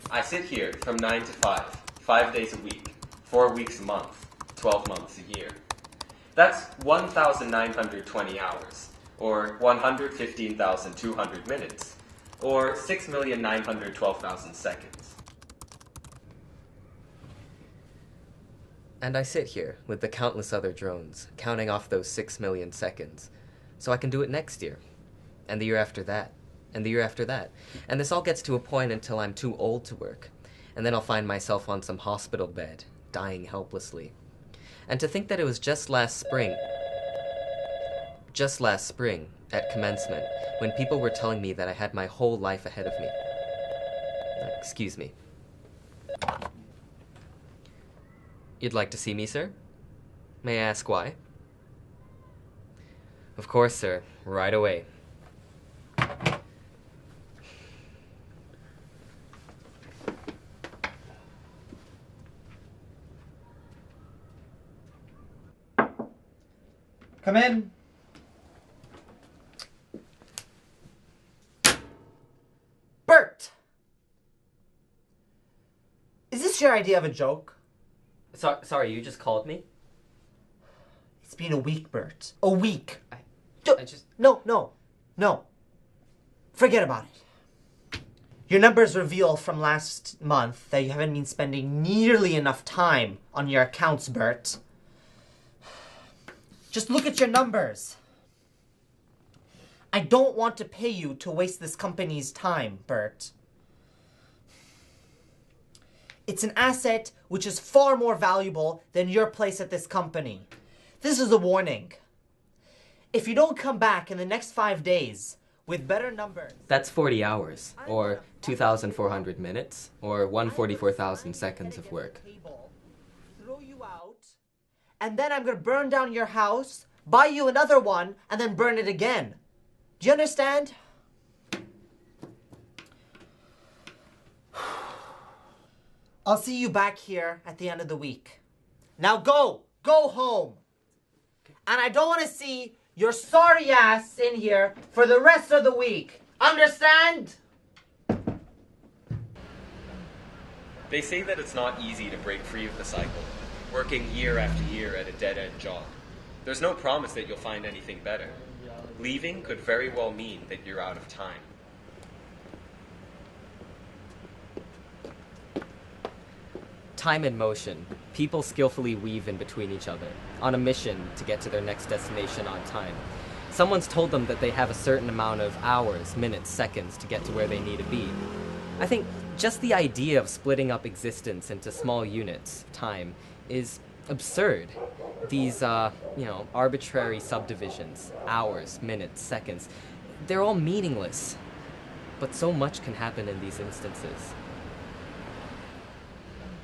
I sit here from 9 to 5, 5 days a week, 4 weeks a month, 12 months a year. That's 1,920 hours, or 115,200 minutes, or 6,912,000 seconds. And I sit here with the countless other drones, counting off those 6 million seconds, so I can do it next year, and the year after that, and the year after that. And this all gets to a point until I'm too old to work, and then I'll find myself on some hospital bed, dying helplessly. And to think that it was just last spring, at commencement, when people were telling me that I had my whole life ahead of me. Excuse me. You'd like to see me, sir? May I ask why? Of course, sir. Right away. Come in. Bert! Is this your idea of a joke? Sorry, you just called me? It's been a week, Bert. A week. I just... No. Forget about it. Your numbers reveal from last month that you haven't been spending nearly enough time on your accounts, Bert. Just look at your numbers. I don't want to pay you to waste this company's time, Bert. It's an asset which is far more valuable than your place at this company. This is a warning. If you don't come back in the next 5 days with better numbers... That's 40 hours, or 2,400 minutes, or 144,000 seconds of work. Throw you out, and then I'm going to burn down your house, buy you another one, and then burn it again. Do you understand? I'll see you back here at the end of the week. Now go home. And I don't want to see your sorry ass in here for the rest of the week. Understand? They say that it's not easy to break free of the cycle, working year after year at a dead-end job. There's no promise that you'll find anything better. Leaving could very well mean that you're out of time. Time in motion. People skillfully weave in between each other, on a mission to get to their next destination on time. Someone's told them that they have a certain amount of hours, minutes, seconds to get to where they need to be. I think just the idea of splitting up existence into small units, time, is absurd. These, arbitrary subdivisions, hours, minutes, seconds, they're all meaningless. But so much can happen in these instances.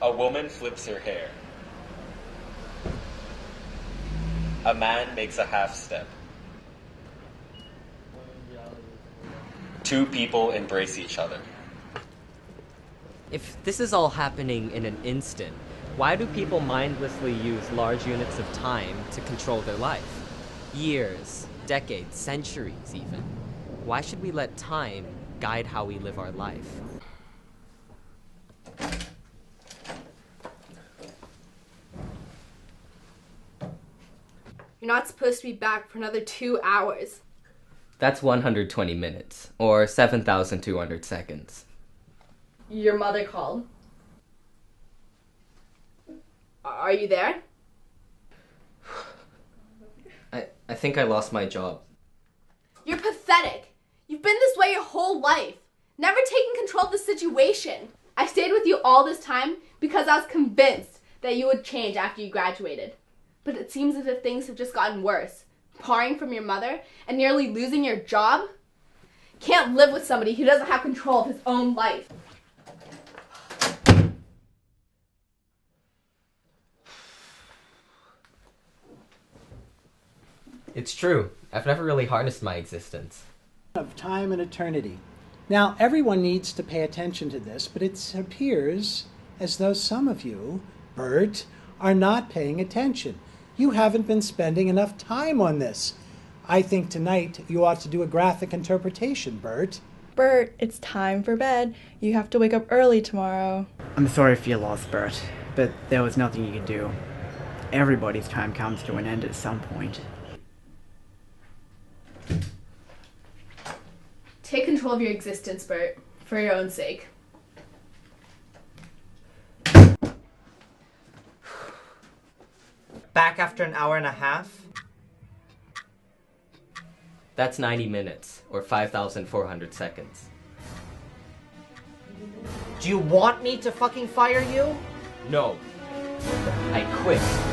A woman flips her hair. A man makes a half step. Two people embrace each other. If this is all happening in an instant, why do people mindlessly use large units of time to control their life? Years, decades, centuries even. Why should we let time guide how we live our life? You're not supposed to be back for another 2 hours. That's 120 minutes, or 7,200 seconds. Your mother called. Are you there? I think I lost my job. You're pathetic. You've been this way your whole life. Never taking control of the situation. I stayed with you all this time because I was convinced that you would change after you graduated. But it seems as if things have just gotten worse. Parting from your mother and nearly losing your job? Can't live with somebody who doesn't have control of his own life. It's true. I've never really harnessed my existence. Of time and eternity. Now, everyone needs to pay attention to this, but it appears as though some of you, Bert, are not paying attention. You haven't been spending enough time on this. I think tonight you ought to do a graphic interpretation, Bert. Bert, it's time for bed. You have to wake up early tomorrow. I'm sorry for your loss, Bert, but there was nothing you could do. Everybody's time comes to an end at some point. Take control of your existence, Bert, for your own sake. Back after an hour and a half? That's 90 minutes, or 5,400 seconds. Do you want me to fucking fire you? No. I quit.